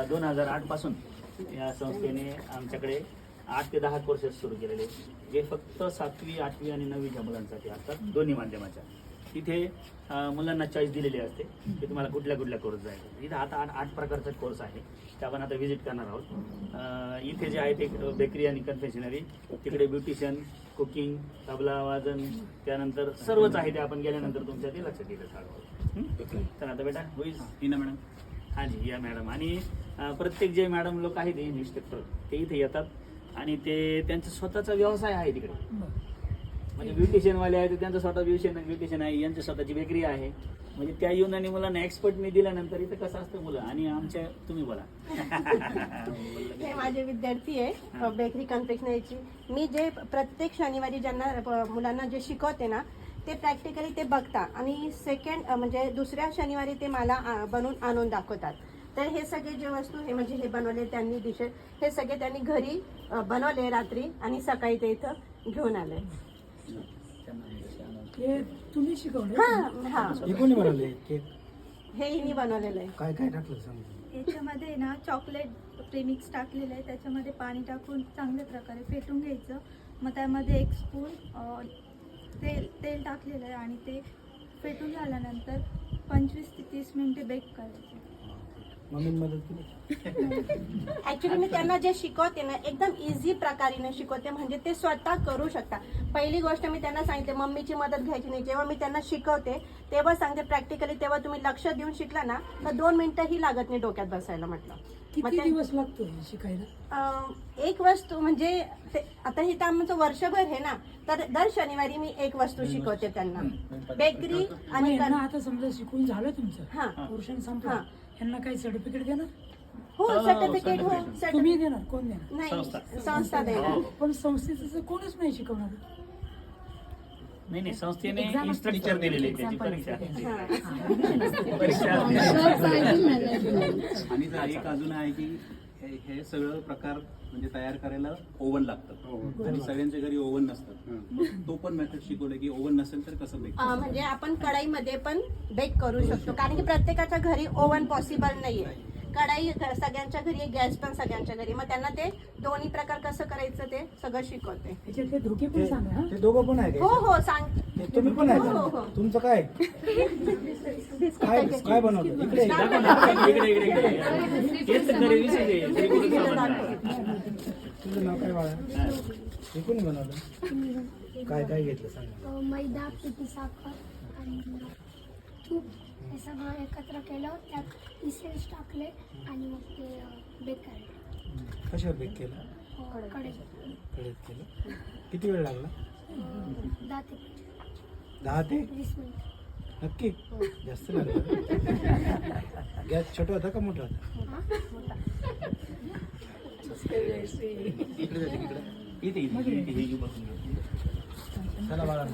2008 पासून या संस्थेने आमच्याकडे 8 ते 10 कोर्सेस सुरू केलेले, जे फक्त 7वी 8वी आणि 9वीच्या मुलांसाठी असतात, दोन्ही माध्यमाच्या. तिथे मुलांना चॉईस दिलेली असते की तुम्हाला कुठल्या कुठल्या कोर्स जायचं. इथं आता 8 प्रकारचा कोर्स आहे, ते आपण आता व्हिजिट करणार आहोत. इथे जे आहे ते बेकरी आणि कन्फेशनरी, तिकडे ब्युटिशियन, कुकिंग, तबला वादन, त्यानंतर सर्वच आहे ते आपण गेल्यानंतर तुमच्या ते लक्षात येईल सगळं. तर आता बेटा होईल हिना मॅडम. हां जी, या मॅडम. आणि प्रत्येक जे मॅडम लोक आहेत इन्स्ट्रक्टर ते इथे येतात आणि ते त्यांचा स्वतःचा व्यवसाय आहे तिकडे. म्हणजे ब्युटिशियनवाले आहेत, त्यांचा स्वतः ब्युटिशियन आहे, यांची स्वतःची बेकरी आहे. म्हणजे त्या येऊन आणि मुलांना एक्सपर्टने दिल्यानंतर इथं कसं असतं मुलं. आणि आमच्या तुम्ही बोला. हे माझे विद्यार्थी आहे बेकरी कन्फेक्शनरीची. मी जे प्रत्येक शनिवारी ज्यांना मुलांना जे शिकवते ना ते प्रॅक्टिकली ते बघता आणि सेकंड म्हणजे दुसऱ्या शनिवारी ते मला बनवून आणून दाखवतात. तर हे सगळे जे वस्तू हे म्हणजे हे बनवले त्यांनी डिशेस, हे सगळे त्यांनी घरी बनवले रात्री आणि सकाळी ते इथं घेऊन आले. हे तुम्ही शिकवले? हा, कोणी बनवले केक? हे हिने बनवलेलं आहे. काय काय टाकलं सांग. याच्यामध्ये ना चॉकलेट प्रेमिक्स टाकलेलं आहे, त्याच्यामध्ये पाणी टाकून चांगल्या प्रकारे फेटून घ्यायचं. मग त्यामध्ये 1 स्पून तेल टाकलेलं आहे आणि ते फेटून झाल्यानंतर 25 ते 30 मिनिटे बेक करायचे. मम्मीने मदत केली? ऍक्च्युली मी त्यांना जे शिकवते ना एकदम इझी प्रकारे शिकवते, म्हणजे ते स्वतः करू शकता. पहिली गोष्ट मी त्यांना सांगितले मम्मीची मदत घ्यायची नाही. जेव्हा मी त्यांना शिकवते तेव्हा सांगते प्रॅक्टिकली, तेव्हा तुम्ही लक्ष देऊन शिकला ना तर 2 मिनिटंही लागत नाही डोक्यात बसायला. म्हटलं किती दिवस लागतो हे शिकायला? एक वस्तू म्हणजे आता हे तर आमचं वर्षभर आहे ना, तर दर शनिवारी मी एक वस्तू शिकवते त्यांना. बेकरी आणि आता समजा शिकून झालं तुमचं, हा पोर्शन संपलं, यांना काही सर्टिफिकेट देणार? हो सर्टिफिकेट. हो तुम्ही देणार? कोण देणार? नाही, संस्था देणार. पण संस्थेचं कोणच नाही शिकवणार. नाही, संस्थेने इन्स्ट्रक्चर दिलेले त्याची परीक्षा. आणि एक अजून आहे की हे सगळं प्रकार म्हणजे तयार करायला ओव्हन लागतं आणि सगळ्यांच्या घरी ओव्हन नसतं. तो पण मेथड शिकवलं की ओव्हन नसेल तर कसं बेक. म्हणजे आपण कढाईमध्ये पण बेक करू शकतो, कारण की प्रत्येकाच्या घरी ओव्हन पॉसिबल नाहीये. कढाई सगळ्यांच्या घरी आहे, गॅस पण सगळ्यांच्या घरी. मग त्यांना ते दोन्ही प्रकार कसं करायचं ते सगळं शिकवते. त्याच्यातले धोके पण सांगा. ते दोघं पण आहे हो हो सांग. तुम्ही पण आहे हो, हो. का? तुमचं काय काय काय बनवलं इकडे? तुझं नाव काय बाळा? हे कोणी बनवलं? काय काय घेतलं सांगा. मैदा, पिठी साखर आणि तूप हे सगळं एकत्र केलं, त्यात इसेन्स टाकले आणि मग ते बेक केलं. कशावर बेक केलं? कढईत केलं. किती वेळ लागला? 10 ते 20 मिनिट. नक्की? जास्त लागलं. गॅस छोटा होता का मोठा होता? चला बाळा.